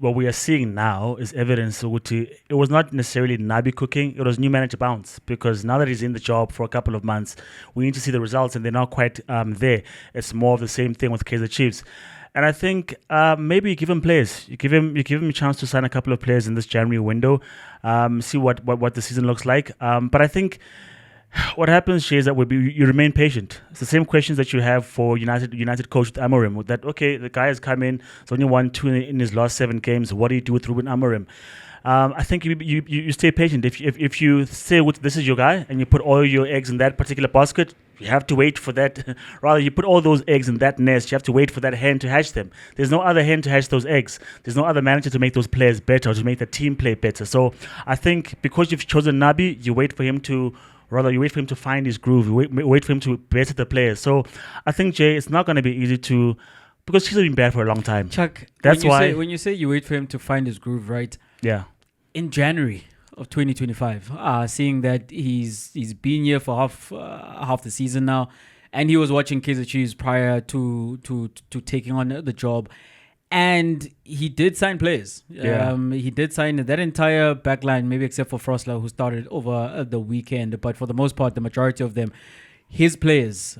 what we are seeing now is evidence ukuthi it was not necessarily Nabi cooking, it was new manager bounce. Because now that he's in the job for a couple of months, we need to see the results, and they're not quite there. It's more of the same thing with Kaizer Chiefs. And I think maybe you give him players. You give him a chance to sign a couple of players in this January window, see what the season looks like. But I think what happens, Shay, is that you remain patient. It's the same questions that you have for United coach with Amorim. That, okay, the guy has come in, he's only won 2 in his last 7 games. What do you do with Ruben Amorim? I think you stay patient. If you say this is your guy and you put all your eggs in that particular basket, you have to wait for that. Rather, you put all those eggs in that nest. You have to wait for that hen to hatch them. There's no other hen to hatch those eggs. There's no other manager to make those players better or to make the team play better. So I think because you've chosen Nabi, you wait for him to find his groove. You wait for him to better the players. So I think, Jay, it's not going to be easy to, because he's been bad for a long time. Chuck, that's why when you say you wait for him to find his groove, right? Yeah. In January of 2025, seeing that he's been here for half the season now, and he was watching Kaizer Chiefs prior to taking on the job. And he did sign players. Yeah. He did sign that entire backline, maybe except for Frosler, who started over the weekend. But for the most part, the majority of them, his players.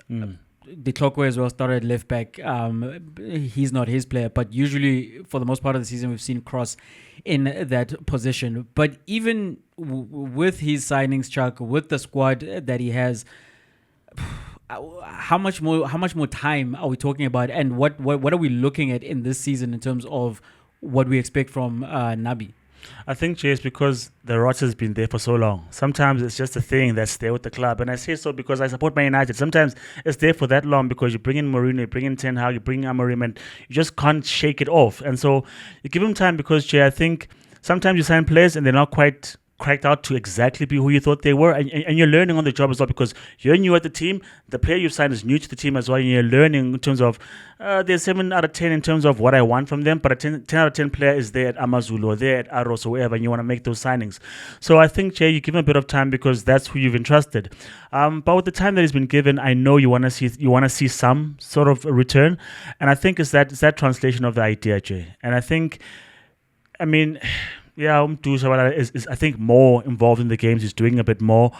The Clockway as well started left back. He's not his player, but usually for the most part of the season, we've seen Cross in that position. But even with his signings, Chuck, with the squad that he has, how much more time are we talking about, and what are we looking at in this season in terms of what we expect from Nabi? I think, Chase, because the rot has been there for so long. Sometimes it's just a thing that's there with the club. And I say so because I support Man United. Sometimes it's there for that long because you bring in Mourinho, you bring in Ten Hag, you bring in Amorim, and you just can't shake it off. And so you give him time because, Jay, I think sometimes you sign players and they're not quite cracked out to exactly be who you thought they were, and you're learning on the job as well because you're new at the team. The player you've signed is new to the team as well, and you're learning in terms of there's 7 out of 10 in terms of what I want from them, but a 10 out of 10 player is there at Amazulu or there at Aros or wherever, and you want to make those signings. So I think, Jay, you give him a bit of time because that's who you've entrusted. But with the time that he's been given, I know you want to see some sort of a return, and I think it's that translation of the idea, Jay. And I think, I mean, yeah, is I think more involved in the games. He's doing a bit more.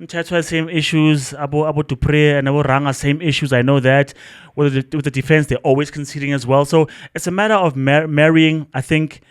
Mchatwa, same issues. Abo Dupre and Abo Ranga, same issues. I know that. With the defense, they're always conceding as well. So it's a matter of marrying, I think.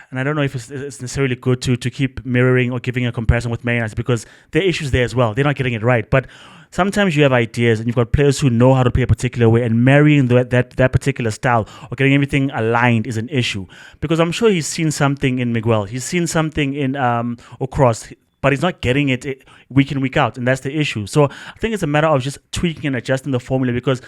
And I don't know if it's necessarily good to keep mirroring or giving a comparison with Man United because there are issues there as well. They're not getting it right. But sometimes you have ideas and you've got players who know how to play a particular way, and marrying that particular style or getting everything aligned is an issue. Because I'm sure he's seen something in Miguel. He's seen something in Okros, but he's not getting it week in, week out. And that's the issue. So I think it's a matter of just tweaking and adjusting the formula because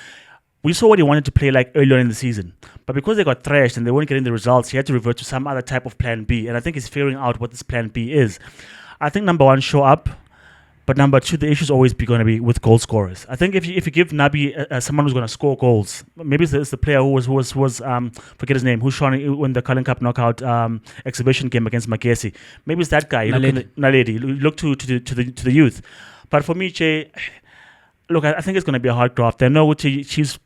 we saw what he wanted to play like earlier in the season. But because they got thrashed and they weren't getting the results, he had to revert to some other type of plan B. And I think he's figuring out what this plan B is. I think number 1, show up. But number 2, the issue is always going to be with goal scorers. I think if you give Nabi someone who's going to score goals, maybe it's the player who was forget his name, who shone in the Cullen Cup knockout exhibition game against Magesi. Maybe it's that guy. Naledi. Look to the youth. But for me, Jay, look, I think it's going to be a hard graft. I know what Chiefs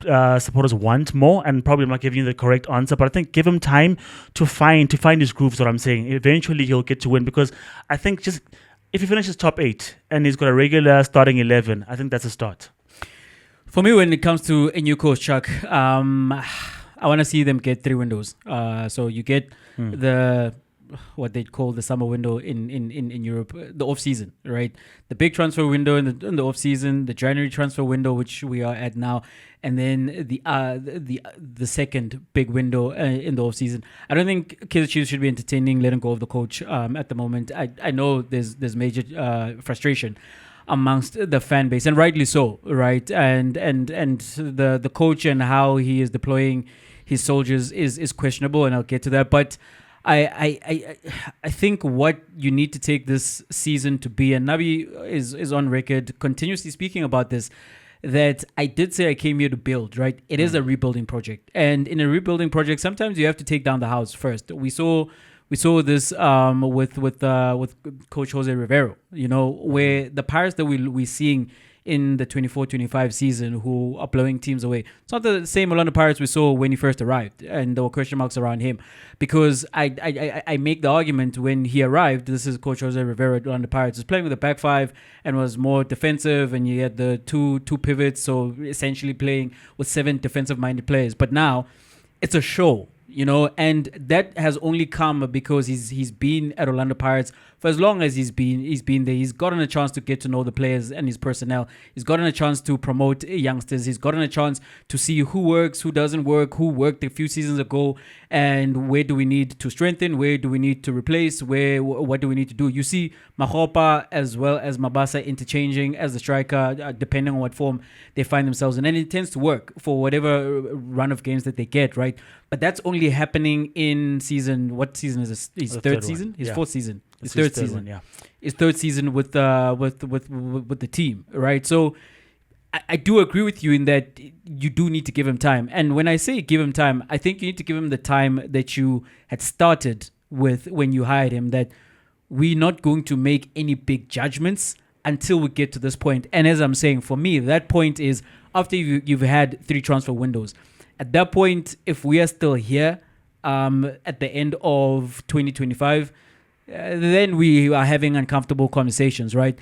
supporters want more, and probably I'm not giving you the correct answer, but I think give him time to find his groove is what I'm saying. Eventually he'll get to win because I think just if he finishes top 8 and he's got a regular starting 11, I think that's a start. For me, when it comes to a new coach, Chuck, I want to see them get 3 windows. So you get the what they call the summer window in Europe, the off season, right? The big transfer window in the off season, the January transfer window, which we are at now, and then the second big window in the off season. I don't think Kaizer Chiefs should be entertaining letting go of the coach at the moment. I know there's major frustration amongst the fan base, and rightly so, right? And the coach and how he is deploying his soldiers is questionable, and I'll get to that, but I think what you need to take this season to be, and Nabi is on record continuously speaking about this, that I did say I came here to build, right? It is a rebuilding project, and in a rebuilding project, sometimes you have to take down the house first. We saw this with Coach Jose Rivero, where the Pirates that we're seeing in the 24-25 season who are blowing teams away. It's not the same Orlando Pirates we saw when he first arrived, and there were question marks around him. Because I make the argument when he arrived, this is Coach Jose Rivera at Orlando Pirates, was playing with a back five and was more defensive, and you had the two pivots, so essentially playing with 7 defensive-minded players. But now it's a show. And that has only come because he's been at Orlando Pirates for as long as he's been there. He's gotten a chance to get to know the players and his personnel. He's gotten a chance to promote youngsters. He's gotten a chance to see who works, who doesn't work, who worked a few seasons ago, and where do we need to strengthen, where do we need to replace, what do we need to do. You see Mahopa as well as Mabasa interchanging as the striker, depending on what form they find themselves in, and it tends to work for whatever run of games that they get, right? But that's only happening in season. What season is this? His third season? His fourth season. His third season. His third season with the team, right? So I do agree with you in that you do need to give him time. And when I say give him time, I think you need to give him the time that you had started with when you hired him, that we're not going to make any big judgments until we get to this point. And as I'm saying, for me, that point is after you've had 3 transfer windows. At that point, if we are still here at the end of 2025, then we are having uncomfortable conversations, right?